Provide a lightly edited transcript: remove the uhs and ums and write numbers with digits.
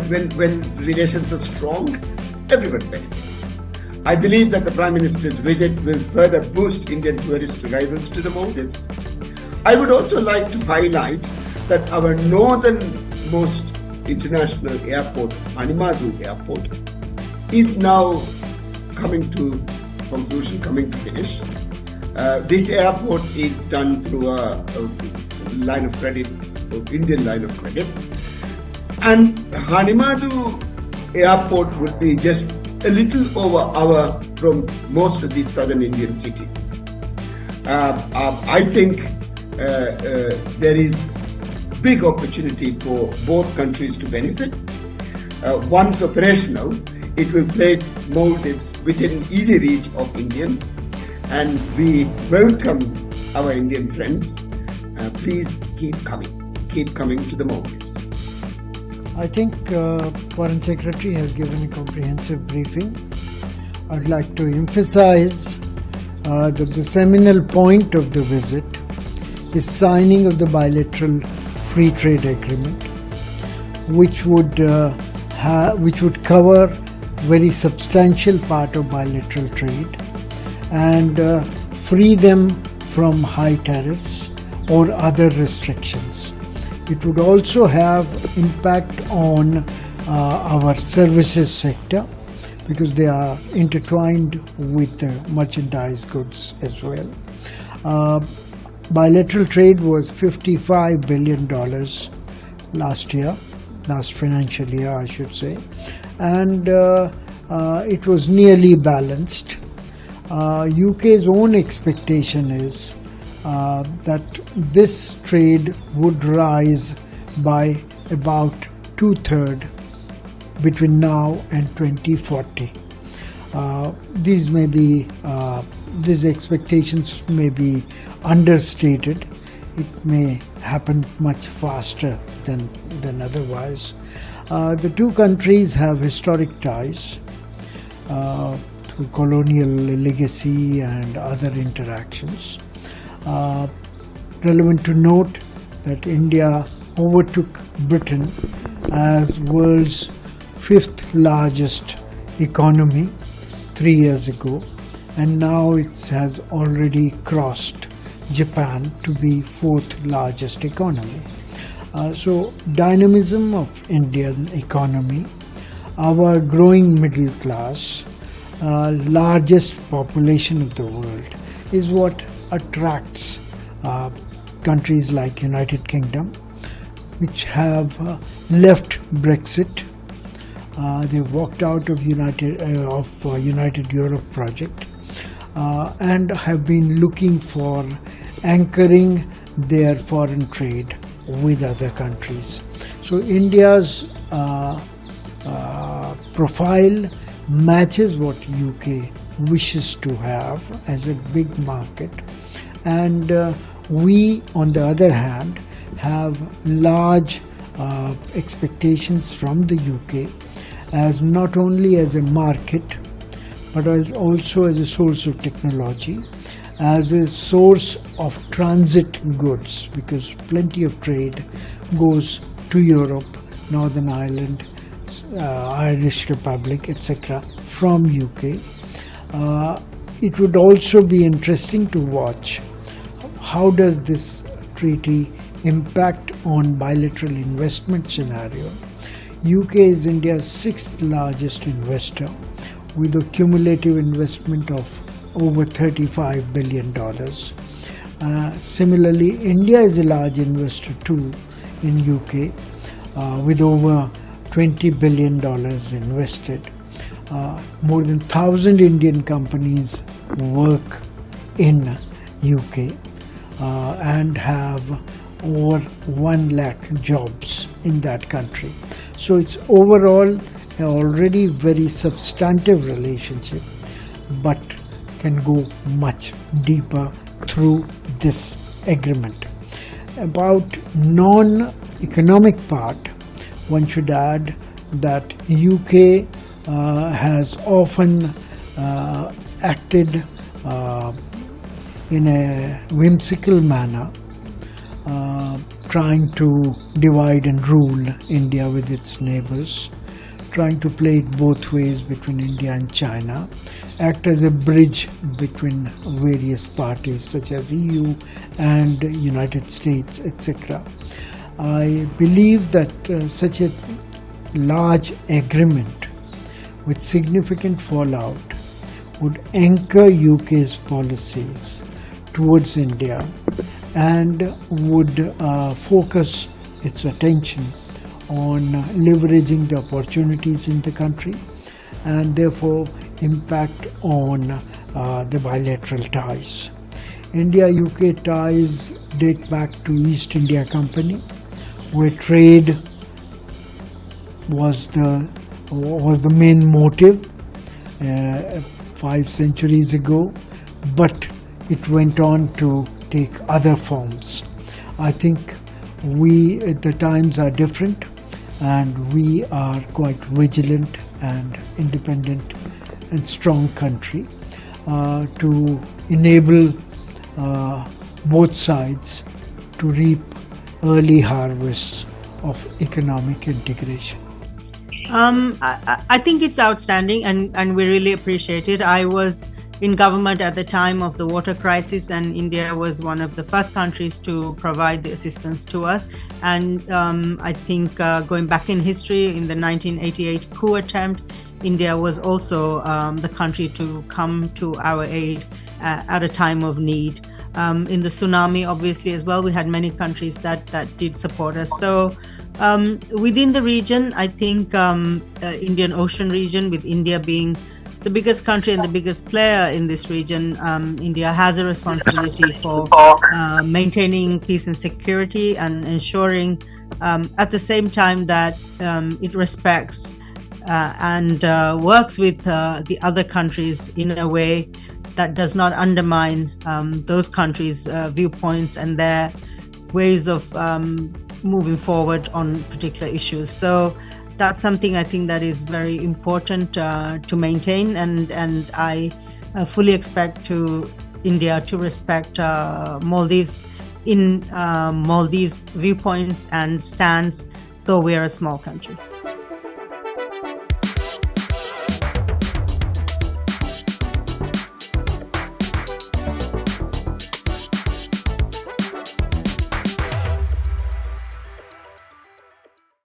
when relations are strong, everyone benefits. I believe that the Prime Minister's visit will further boost Indian tourist arrivals to the Maldives. I would also like to highlight that our northernmost international airport, Hanimadu Airport, is now coming to conclusion, coming to finish. This airport is done through a line of credit, Indian line of credit. And Hanimadu Airport would be just a little over an hour from most of these southern Indian cities. I think there is big opportunity for both countries to benefit. Once operational, it will place Maldives within easy reach of Indians, and we welcome our Indian friends. Please keep coming to the Maldives. I think Foreign Secretary has given a comprehensive briefing. I'd like to emphasize that the seminal point of the visit is signing of the bilateral free trade agreement, which would cover very substantial part of bilateral trade and free them from high tariffs or other restrictions. It would also have impact on our services sector because they are intertwined with merchandise goods as well. Bilateral trade was $55 billion last financial year I should say, and it was nearly balanced. UK's own expectation is that this trade would rise by about 2/3 between now and 2040. These expectations may be understated. It may happen much faster than otherwise. The two countries have historic ties through colonial legacy and other interactions. Relevant to note that India overtook Britain as world's 5th largest economy 3 years ago, and now it has already crossed Japan to be 4th largest economy. So dynamism of Indian economy, our growing middle class, largest population of the world is what attracts countries like United Kingdom, which have left Brexit. They've walked out of United Europe project and have been looking for anchoring their foreign trade with other countries. So India's profile matches what UK wishes to have as a big market, and we on the other hand have large expectations from the UK as not only as a market but also as a source of technology, as a source of transit goods, because plenty of trade goes to Europe, Northern Ireland, Irish Republic, etc. from UK. It would also be interesting to watch how does this treaty impact on bilateral investment scenario. UK is India's 6th largest investor with a cumulative investment of over $35 billion. Similarly, India is a large investor too in UK with over $20 billion invested. More than 1,000 Indian companies work in UK and have over 1 lakh jobs in that country. So it's overall an already very substantive relationship, but can go much deeper through this agreement. About non-economic part, one should add that UK has often acted in a whimsical manner, trying to divide and rule India with its neighbors, trying to play it both ways between India and China, act as a bridge between various parties such as EU and United States, etc. I believe that such a large agreement with significant fallout would anchor UK's policies towards India and would focus its attention on leveraging the opportunities in the country and therefore impact on the bilateral ties. India-UK ties date back to East India Company, where trade was the main motive 5 centuries ago, but it went on to take other forms. I think the times are different, and we are quite vigilant and independent and strong country to enable both sides to reap early harvests of economic integration. I think it's outstanding, and we really appreciate it. I was in government at the time of the water crisis, and India was one of the first countries to provide the assistance to us. And I think going back in history, in the 1988 coup attempt, India was also the country to come to our aid at a time of need. In the tsunami, obviously, as well, we had many countries that did support us. So within the region, I think Indian Ocean region, with India being the biggest country and the biggest player in this region, India has a responsibility for maintaining peace and security and ensuring at the same time that it respects and works with the other countries in a way that does not undermine those countries' viewpoints and their ways of moving forward on particular issues. So that's something I think that is very important to maintain, and I fully expect India to respect Maldives in Maldives' viewpoints and stands, though we are a small country.